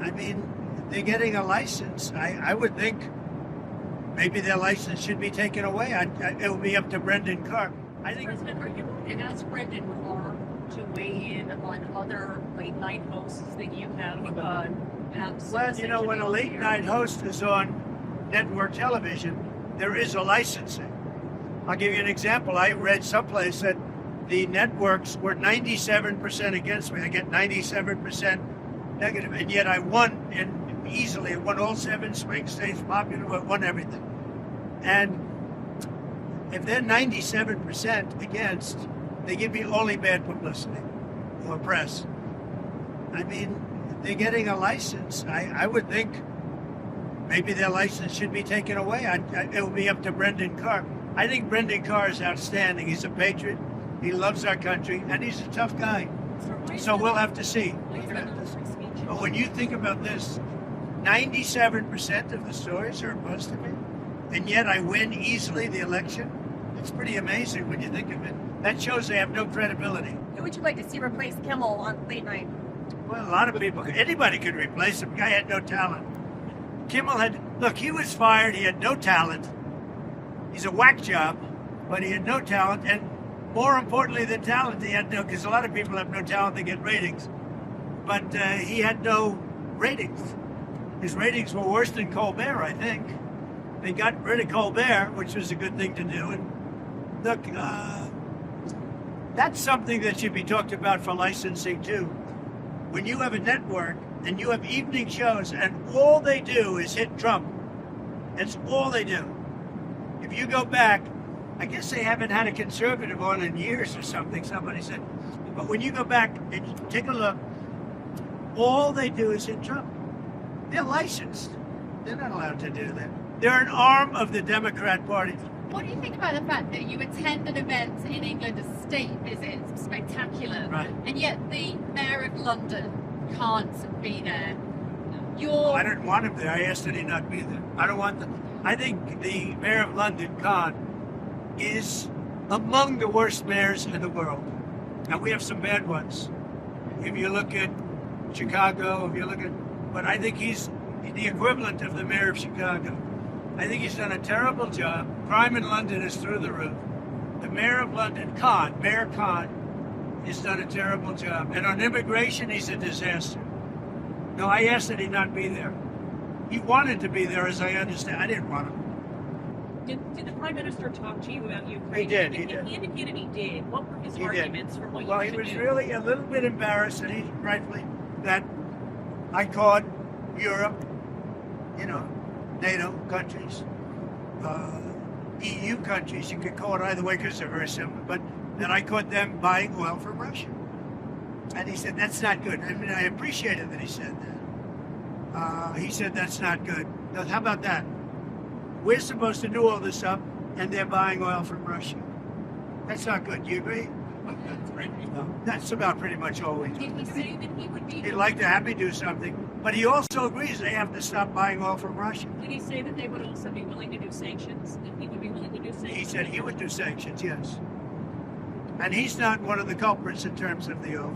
I mean, they're getting a license. I would think maybe their license should be taken away. It would be up to Brendan Carr. I think. President, are you going to ask Brendan Carr to weigh in on other late night hosts that you have? Well, you know, when a late night host is on network television, there is a licensing. I'll give you an example. I read someplace that the networks were 97% against me. I get 97% negative, and yet I won easily. I won all 7 swing states, popular, won everything. And if they're 97% against, they give me only bad publicity or press. I mean, they're getting a license. I would think maybe their license should be taken away. It would be up to Brendan Carr. I think Brendan Carr is outstanding. He's a patriot. He loves our country, and he's a tough guy. So we'll have to see. But when you think about this, 97% of the stories are opposed to me, and yet I win easily the election. It's pretty amazing when you think of it. That shows they have no credibility. Who would you like to see replace Kimmel on late night? Well, a lot of people, anybody could replace him. The guy had no talent. Kimmel look, he was fired. He had no talent. He's a whack job, but he had no talent. And more importantly than talent, he had no, because a lot of people have no talent, they get ratings. But he had no ratings. His ratings were worse than Colbert, I think. They got rid of Colbert, which was a good thing to do. And look, that's something that should be talked about for licensing too. When you have a network and you have evening shows and all they do is hit Trump, that's all they do. If you go back, I guess they haven't had a conservative on in years or something, somebody said. But when you go back and take a look, all they do is hit Trump. They're licensed. They're not allowed to do that. They're an arm of the Democrat Party. What do you think about the fact that you attend an event in England, a state visit, spectacular, Right. and yet the Mayor of London can't be there? I don't want him there. I asked that he not be there. I don't want them. I think the Mayor of London, Khan, is among the worst mayors in the world. Now, we have some bad ones. If you look at Chicago, but I think he's the equivalent of the Mayor of Chicago. I think he's done a terrible job. Crime in London is through the roof. The Mayor of London, Mayor Khan, has done a terrible job. And on immigration, he's a disaster. No, I asked that he not be there. He wanted to be there, as I understand. I didn't want him. Did the Prime Minister talk to you about Ukraine? He did. He indicated he did. What were his He arguments did. for what Well, you he should was do? really a little bit embarrassed, and he rightfully, that I called Europe, NATO countries, EU countries, you could call it either way because they're very similar, but that I caught them buying oil from Russia. And he said, that's not good. I mean, I appreciated that he said that. He said, that's not good. Now, how about that? We're supposed to do all this up, and they're buying oil from Russia. That's not good. Do you agree? No. That's about pretty much all we do. Did he say that he would be? He'd like to have me do something, but he also agrees they have to stop buying oil from Russia. Did he say that they would also be willing to do sanctions? That he would be willing to do sanctions? He said he would do sanctions, yes. And he's not one of the culprits in terms of the oil.